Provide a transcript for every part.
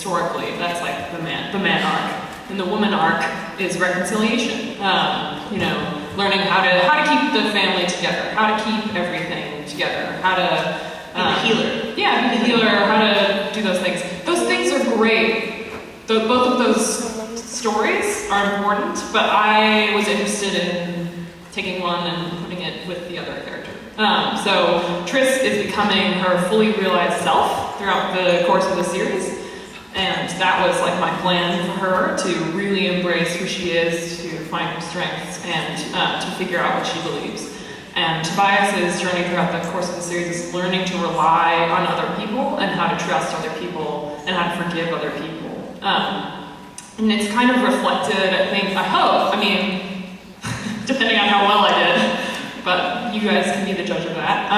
historically, that's like the man arc. And the woman arc is reconciliation. You know, learning how to keep the family together, how to keep everything together, how to be the healer. Yeah, be the healer, how to do those things. Those things are great. Both of those stories are important, but I was interested in taking one and putting it with the other character. So Triss is becoming her fully realized self throughout the course of the series. And that was like my plan for her, to really embrace who she is, to find her strengths, and to figure out what she believes. And Tobias's journey throughout the course of the series is learning to rely on other people and how to trust other people and how to forgive other people. And it's kind of reflected, I hope, depending on how well I did, but you guys can be the judge of that,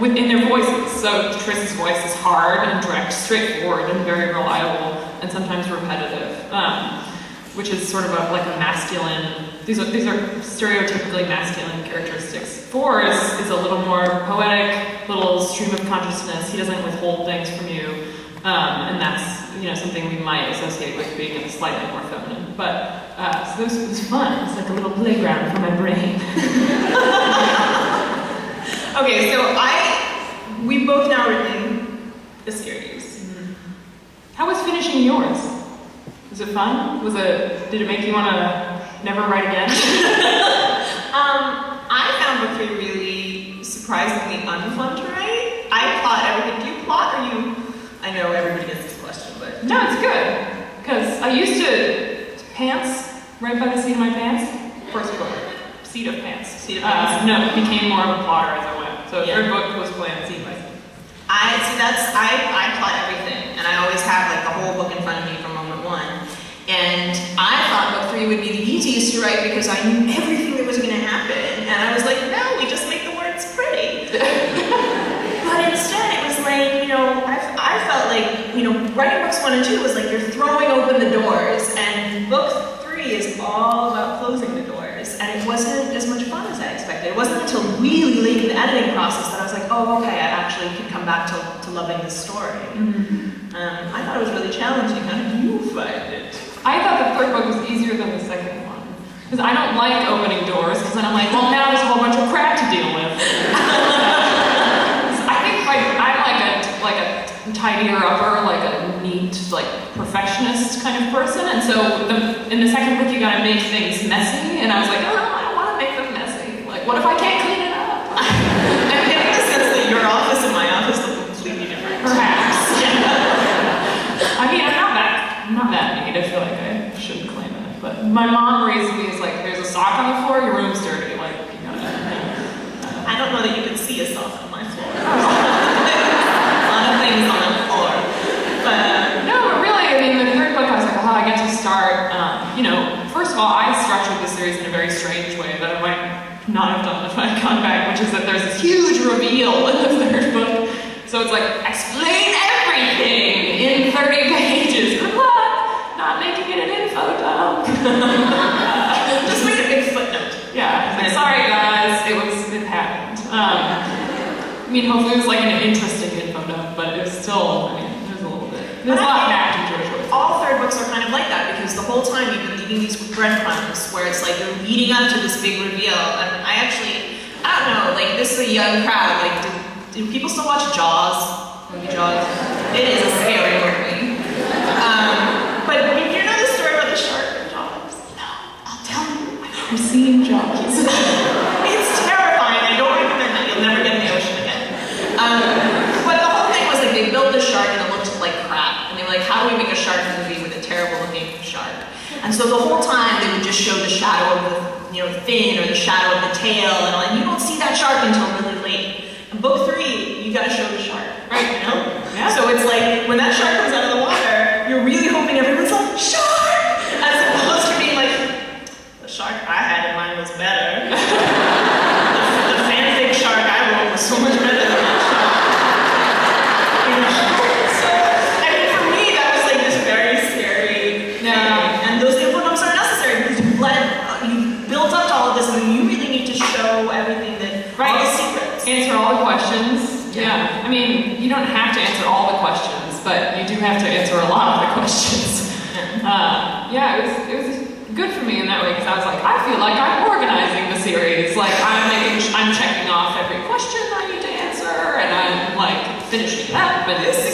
in their voices. So Triss's voice is hard and direct, straightforward, and very reliable, and sometimes repetitive, which is sort of like a masculine, these are stereotypically masculine characteristics. Forrest is a little more poetic, little stream of consciousness. He doesn't withhold things from you, and that's something we might associate with being slightly more feminine. But so this was fun. It's like a little playground for my brain. Okay, so we both now written the series. Mm-hmm. How was finishing yours? Was it fun? Did it make you want to never write again? I found book 3 really surprisingly unfun to write. I plot everything. Do you plot, or you? I know everybody gets this question, but no, it's good because I used to pants right by the seat of my pants. First book, seat of pants. No, it became more of a plotter as I went. So third book was planned seat by seat. I plot everything, and I always have like the whole book in front of me from moment 1. And I thought book 3 would be the easiest to write because I knew everything that was going to happen. And I was like, no, we just make the words pretty. But instead, it was like, I felt like, writing books 1 and 2 was like you're throwing open the doors, and book 3 is all about closing the doors. And it wasn't as much fun as I expected. It wasn't until really late in the editing process that I was like, oh, okay, I actually can come back to loving this story. Mm-hmm. I thought it was really challenging. How did you find it? I thought the third book was easier than the second one. Because I don't like opening doors, because then I'm like, well, now there's a whole bunch of crap to deal with. I think I'm like a tidier upper, like a neat, like perfectionist kind of person, and so in the second book you gotta make things messy, and I was like, oh, I don't want to make them messy. Like, what if I can't clean it up? I'm getting the sense that your office and my office look completely different. Perhaps. I'm not that neat. I feel like I shouldn't claim it, but my mom raised me as like, there's a sock on the floor, your room's dirty. Like, I don't know that you can see a sock on my floor. A lot of things on the floor. But no, but really, the third book I was like, I get to start. First of all, I structured the series in a very strange way that I might not have done if I had gone back, which is that there's this huge reveal in the third book. So it's like, explain everything in 30 pages. Good luck not making it an info dump. Just make a big footnote. Yeah, like, sorry guys, it happened. Hopefully it was like an interesting info dump, but it was still, there's a little bit. There's a lot of acting to it. All third books are kind of like that, because the whole time you've been leaving these breadcrumbs where it's like you're leading up to this big reveal. And I don't know, like, this is a young crowd. Like, do people still watch Jaws? Movie Jaws? It is a scary movie. But you know the story about the shark in Jaws? No, I'll tell you. I've never seen Jaws. It's terrifying. I don't recommend it. You'll never get in the ocean again. But the whole thing was like they built the shark and it looked like crap. And they were like, how do we make a shark movie with a terrible looking shark? And so the whole time they would just show the shadow of the fin or the shadow of the tail, and you don't see that shark until really late. In book 3, you gotta show the shark, right? Yeah. So it's like when that shark comes out of the water, you're really hoping everyone's like, shark! As opposed to being like, the shark I had in mind was better. the fanfic shark I wrote was so much better than that shark. So, for me, that was like this very scary thing. And those info dumps are necessary because you built up to all of this, and then you really need to show everything that, all the secrets. Answer all the questions. Yeah. You don't have to answer all the questions, but you do have to answer a lot of the of questions. Yeah, it was good for me in that way because I was like, I feel like I'm organizing the series. Like I'm checking off every question I need to answer, and I'm like finishing it up. And This